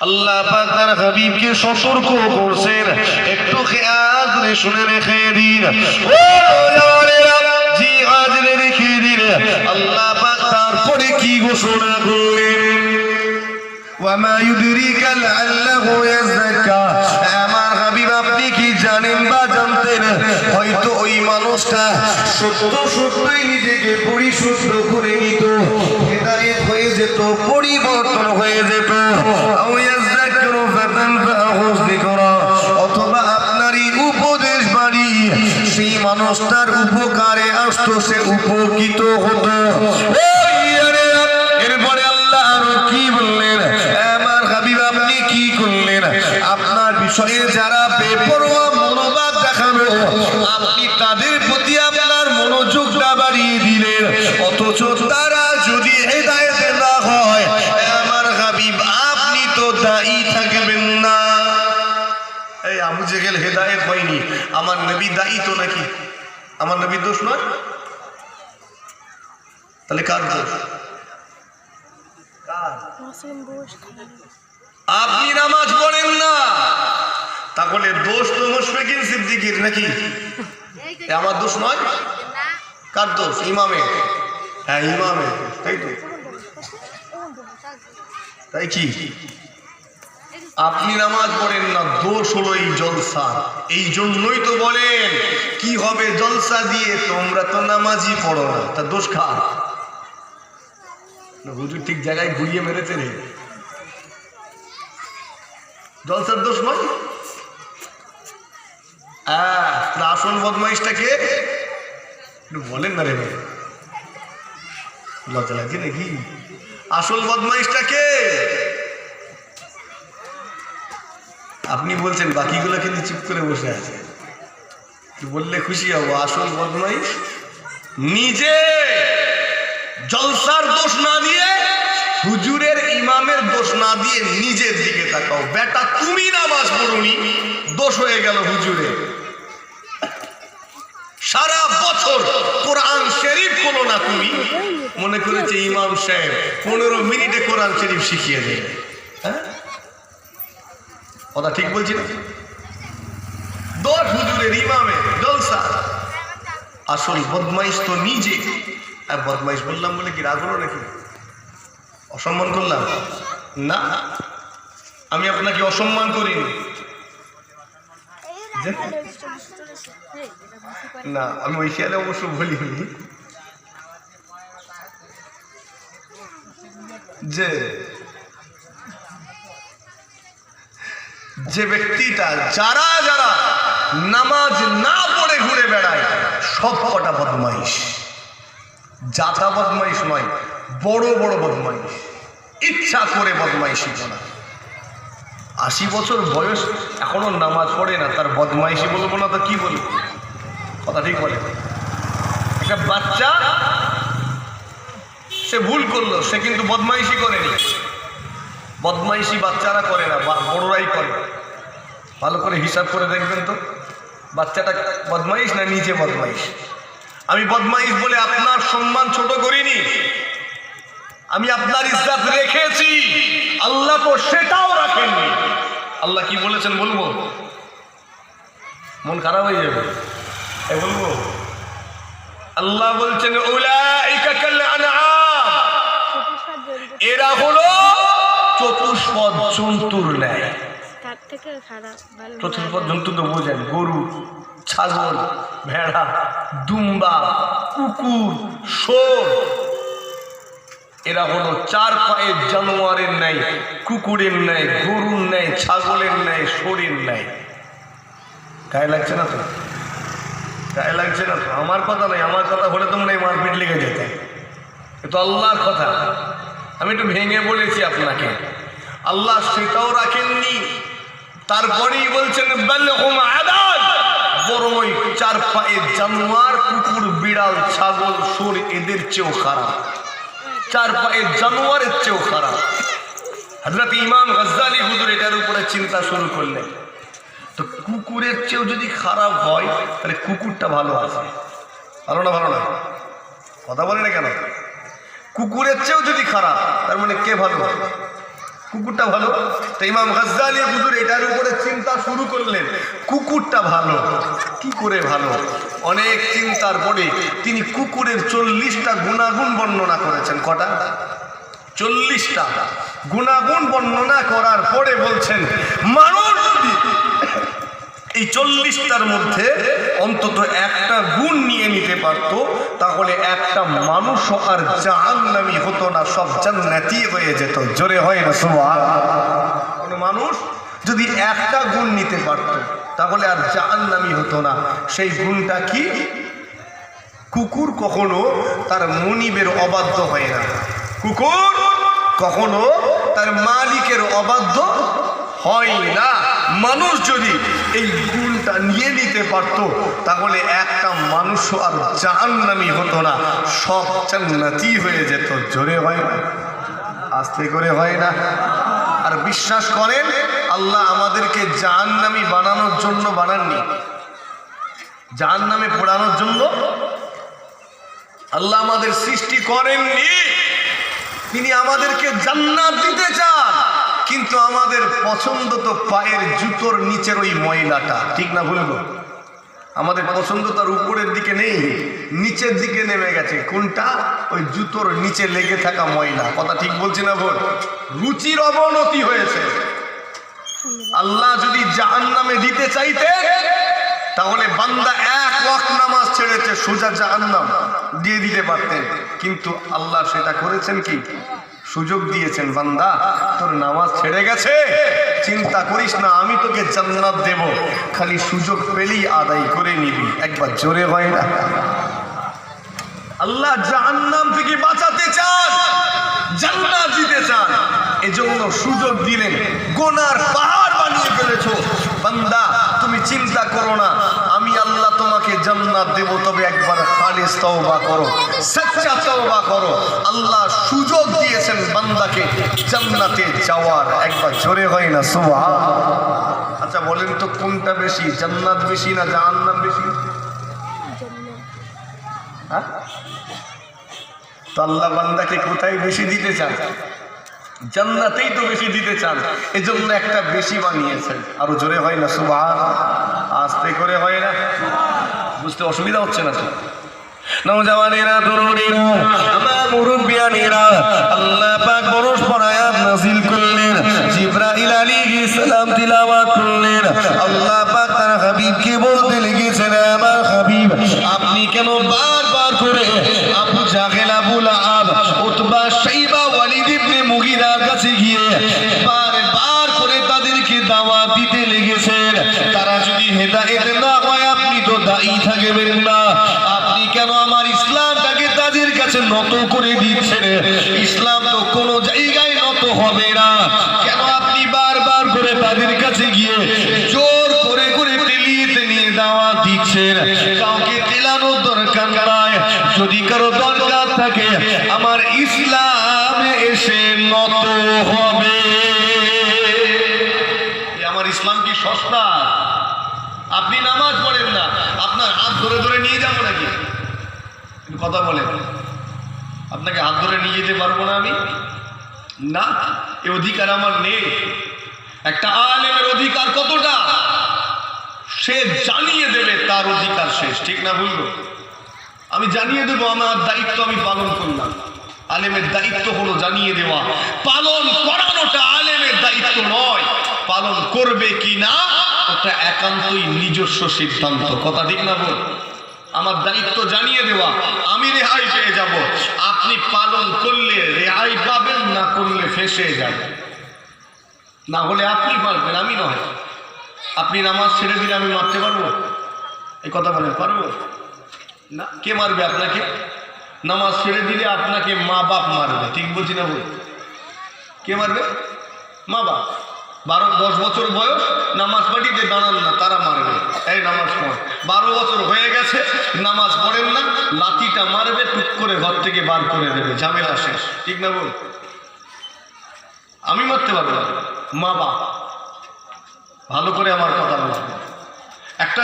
আল্লাহ পাক তার হাবিবকে সতর্ক করছেন, একটু খেয়াল করে শুনে রেখে দিন। ও জানেরা, জি হাজরে রেখে দিন। আল্লাহ পাক তারপরে কি ঘোষণা করলেন? ওয়ামা ইউদরিকা লাআল্লাহু ইয়াযাক্কা। আমার হাবিব আপনি কি জানেন বা জানতেন হয়তো ওই মানুষটা সত্যই নিজেকে পরিশুদ্ধ করে নিত, হিদায়াত হয়ে যেত, পরিবর্তন হয়ে যেত। আও ইয়াযাক্কারু ফাতানফাহু যিকরা, অথবা আপনারই উপদেশ বাণী সেই মানুষটার উপকারে আসতো, সে উপকৃত হতো। এরপরে আল্লাহ আরো কি বললেন? আমার হাবিব আপনি কি করলেন? আপনার বিষয়ে যারা বেপরোয়া মনোভাব দেখালো, আপনি তাদের প্রতি আপনার মনোযোগটা বাড়িয়ে দিলেন, অথচ তারা যদি হেদায়েতে না হয়, আমার হাবিব আপনি তো দায়ী থাকবেন না। এই আবু জেহেল হেদায়েত হয়নি, আমার নবী দায়ী তো নাকি? আমার নবীর দোষ নয়? তাহলে কার দোষ? আপনি নামাজ পড়েন না, তাহলে দোষ তো মুশফিকিন সিদ্দিকীর নাকি? আমার দোষ নয়? কার দোষ? ইমামের। হ্যাঁ, ইমামের। তাই তো, তাই কি? আপনি নামাজ পড়েন না, দোষ হলো এই জলসা। এই জন্যই তো বলেন কি হবে জলসা দিয়ে? তোমরা তো নামাজই পড়ো না, তা দোষ কার? হুজুর ঠিক জায়গায় ঘুরিয়ে মেরেছে রে। জলসার দোষ নয়? আসল বদমাইশটাকে বলেন না রে ভাই, লজ্জা লাগছে নাকি? আসল বদমাইশটাকে আপনি বলছেন, বাকিগুলো কিন্তু চুপ করে বসে আছে। বললে খুশি হবো। আসল বদমাইশ নিজে জলসার দোষ না দিয়ে, হুজুরের ইমামের দোষ না দিয়ে নিজের দিকে তাকাও। বেটা তুমি নামাজ পড়ুনি, দোষ হয়ে গেল হুজুরের। সারা বছর কোরআন শরীফ পড়ো না তুমি, মনে করেছে ইমাম সাহেব 15 মিনিটে কোরআন শরীফ শিখিয়ে দেবে। হ্যাঁ, কথা ঠিক বলছি না? দোষ হুজুরের, ইমামের, জলসা। আসল বদমাইশ তো নিজে। বদমাইশ বললাম বলে কি রাগ হলো নাকি? অসম্মান করলাম না? আমি আপনাকে অসম্মান করিনি না, আমি ওই খেয়ালে অবশ্য বলিনি যে যে ব্যক্তিটা যারা যারা নামাজ না পড়ে ঘুরে বেড়ায় সব কটা বদমাইশ। জাতা বদমাইশ নয়, বড় বড় বদমাইশ, ইচ্ছা করে বদমাইশি করা। 80 বছর বয়স এখনো নামাজ পড়ে না, তার বদমাইশি বলবো না তো কি বলবো? কথা ঠিক বলে। একটা বাচ্চা সে ভুল করলো, সে কিন্তু বদমাইশি করেনি। বদমাইশি বাচ্চারা করে না, বড়রাই করে। ভালো করে হিসাব করে দেখবেন তো, বাচ্চাটা বদমাইশ না নিজে বদমাইশ? আমি বদমাইশ বলে আপনার সম্মান ছোট করিনি, আমি আপনার ইজ্জত রেখেছি। আল্লাহ তো সেটাও রাখেননি। আল্লাহ কি বলেছেন বলবো? মন খারাপ হয়ে যাবে বলবো? আল্লাহ বলছেন উলাইকা কাল আনআম, এরা হলো চতুষ্পদ জন্তুর ন্যায়। চতুষ্পদ জন্তু তো বোঝেন, গরু, ছাগল, ভেড়া, দুম্বা, কুকুর, শুয়োর। এরা হলো 4 পায়ের জানোয়ারের ন্যায়, কুকুরের ন্যায়, গরুর ন্যায়, ছাগলের ন্যায়, শুয়োরের ন্যায়। গায়ে লাগছে না তো? গায়ে লাগছে না তো? আমার কথা নয়, আমার কথা হলে তো মনে হয় মারপিট লেগে যেত। এ তো আল্লাহর কথা। আমি একটু ভেঙে বলেছি আপনাকে। আল্লাহ সেটাও রাখেননি, তারপরেই বলছেন বালহুম আদাদ, বরং ওই 4 পায়ের জানোয়ার, কুকুর, বিড়াল, ছাগল, শুয়োর এদের চেয়েও খারাপ। 4 পায়ের জানোয়ারের চেয়েও খারাপ। হযরত ইমাম গজ্জালী হুজুর এটার উপরে চিন্তা শুরু করলেন। তো কুকুরের চেয়েও যদি খারাপ হয় তাহলে কুকুরটা ভালো আছে? ভালো না? ভালো না? কথা বলে না কেন? কুকুরের চেয়েও যদি খারাপ, তার মানে কে ভালো? কুকুরটা ভালো। তো ইমাম গাজ্জালী হুজুর এটার উপরে চিন্তা শুরু করলেন, কুকুরটা ভালো। কি করে ভালো? অনেক চিন্তার পরে তিনি কুকুরের 40টা গুণাগুণ বর্ণনা করেছেন। কটা? 40টা গুণাগুণ বর্ণনা করার পরে বলছেন, মানুষ যদি এই 40টার মধ্যে অন্তত একটা গুণ নিয়ে নিতে পারতো, তাহলে একটা মানুষও আর জাহান্নামী হতো না, সব জান্নাতি হয়ে যেত। জোরে হয় না সুবহানাল্লাহ? কোন মানুষ যদি একটা গুণ নিতে পারতো, তাহলে আর জাহান্নামী হতো না। সেই গুণটা কি? কুকুর কখনো তার মনিবের অবাধ্য হয় না। কুকুর কখনো তার মালিকের অবাধ্য হয় না। মানুষ যদি এই গুণটা নিয়ে নিতে পারত, তাহলে একটা মানুষও আর জাহান্নামী হতো না, সব জান্নাতি হয়ে যেত। জোরে হয় না? আস্তে করে হয় না? আর বিশ্বাস করেন, আল্লাহ আমাদেরকে জাহান্নামী বানানোর জন্য বানাননি, জাহান্নামে পোড়ানোর জন্য আল্লাহ আমাদের সৃষ্টি করেননি। তিনি আমাদেরকে জান্নাত দিতে চান, কিন্তু আমাদের পছন্দ তো পায়ের জুতোর নিচের ওই ময়লাটা, ঠিক না বলবো? আমাদের পছন্দ তার উপরের দিকে নেই, নিচের দিকে নেমে গেছে। কোনটা? ওই জুতোর নিচে লেগে থাকা ময়লা। কথা ঠিক বলছি না বল? রুচির অবনতি হয়েছে। আল্লাহ যদি জাহান্নামে দিতে চাইতেন, তাহলে বান্দা এক ওয়াক্ত নামাজ ছেড়েছে, সোজা জাহান্নাম দিয়ে দিতে পারতেন। কিন্তু আল্লাহ সেটা করেছেন কি? সুযোগ দিয়েছেন, বান্দা তোর নামাজ ছেড়ে গেছে, চিন্তা করিস না, আমি তোকে জান্নাত দেব, খালি সুযোগ পেলেই আদায় করে নিবি। একবার জোরে হয় না? আল্লাহ জাহান্নাম থেকে বাঁচাতে চান, জান্নাত দিতে চান, এজন্য সুযোগ দিলেন। গুনার পাহাড় বানিয়ে ফেলেছো, বান্দা তুমি চিন্তা করো না, আমি আল্লাহ তোমাকে জান্নাত দেব, তবে একবার খালিস তওবা করো, সচ্চা তওবা করো। আল্লাহ সুযোগ দিয়েছেন বান্দাকে জান্নাতে যাওয়ার। একবার জোরে হয় না সুবহানাল্লাহ? আচ্ছা বলেন তো, কোনটা বেশি, জান্নাত বেশি না জাহান্নাম বেশি? হ্যাঁ? তো আল্লাহ বান্দাকে কোথায় বেশি দিতে চান? জান্নাতেই তো বেশি দিতে চান, এজন্য একটা বেশি বানিয়েছেন। আরো জোরে হয় না সুবহানাল্লাহ? আস্তে করে হয় না? বুঝতে অসুবিধা হচ্ছে না তো? নওজওয়ানেরা, তরুণীরা, আমার মুরব্বিয়ানেরা, আল্লাহ পাক পরস্পর আয়াত নাযিল করলেন, জিবরাইল আলাইহিস সালাম তিলাওয়াত করলেন। আল্লাহ পাক তার হাবিবকে বলতে লেগেছেন, আমার হাবিব আপনি কেন বারবার করে আবু জাহেল, আবু লাহাব, উতবা, শাইবা, ওয়ালিদ ইবনে মুগীরার কাছে গিয়ে বারবার করে তাদেরকে দাওয়াত দিতে লেগেছেন? তারা যদি হেদায়েত না হয়, আপনি তো দায়ী থাকবেন না। আপনি কেন আমার ইসলামটাকে তাদের কাছে নত করে দিচ্ছেন? ইসলাম তো কোনো জায়গায় নত হবে না। কেন আপনি বারবার করে তাদের কাছে গিয়ে জোর করে করে তেলিয়ে তেলিয়ে দাওয়াত দিচ্ছেন? কাউকে তেলানোর দরকার নাই। যদি কারো দরকার থাকে, আমার ইসলামে এসে নত হবে। আমার ইসলাম কি সস্তা? আপনি নামাজ পড়েন না, আপনার হাত ধরে ধরে নিয়ে যাবো নাকি? কথা বলেন, আপনাকে হাত ধরে নিয়ে যেতে পারবো না আমি? না, এ অধিকার আমার নেই। একটা আলেমের অধিকার কতটা, সে জানিয়ে দেবে, তার অধিকার শেষ, ঠিক না বলবো? আমি জানিয়ে দেবো, আমার দায়িত্ব আমি পালন করলাম। আলেমের দায়িত্ব হলো জানিয়ে দেওয়া, পালন করানোটা আলেমের দায়িত্ব নয়। পালন করবে কি না, ওটা একান্তই নিজস্ব সিদ্ধান্ত। কথা ঠিক না বল? আমার দায়িত্ব জানিয়ে দেওয়া, আমি রেহাই পেয়ে যাব। আপনি পালন করলে রেহাই পাবেন, না করলে ফেঁসে যাবেন। না হলে আপনি পারবেন, আমি নয়। আপনি নামাজ ছেড়ে দিলে আমি মারতে পারবো? এই কথা বলেন, পারবো না? কে মারবে আপনাকে? নামাজ ছেড়ে দিলে আপনাকে মা বাপ মারবে, ঠিক বলছি না বল? কে মারবে? মা বাপ। 12-10 বছর বয়স, নামাজ পাঠিতে দাঁড়ান না, তারা মারবে, এই নামাজ পড়। 12 বছর হয়ে গেছে, নামাজ পড়েন না, লাঠিটা মারবে, টুক করে ঘর থেকে বার করে দেবে, ঝামেলা শেষ, ঠিক না বল? আমি মারতে পারবো না, মা বাপ। ভালো করে আমার কথা বলবেন। একটা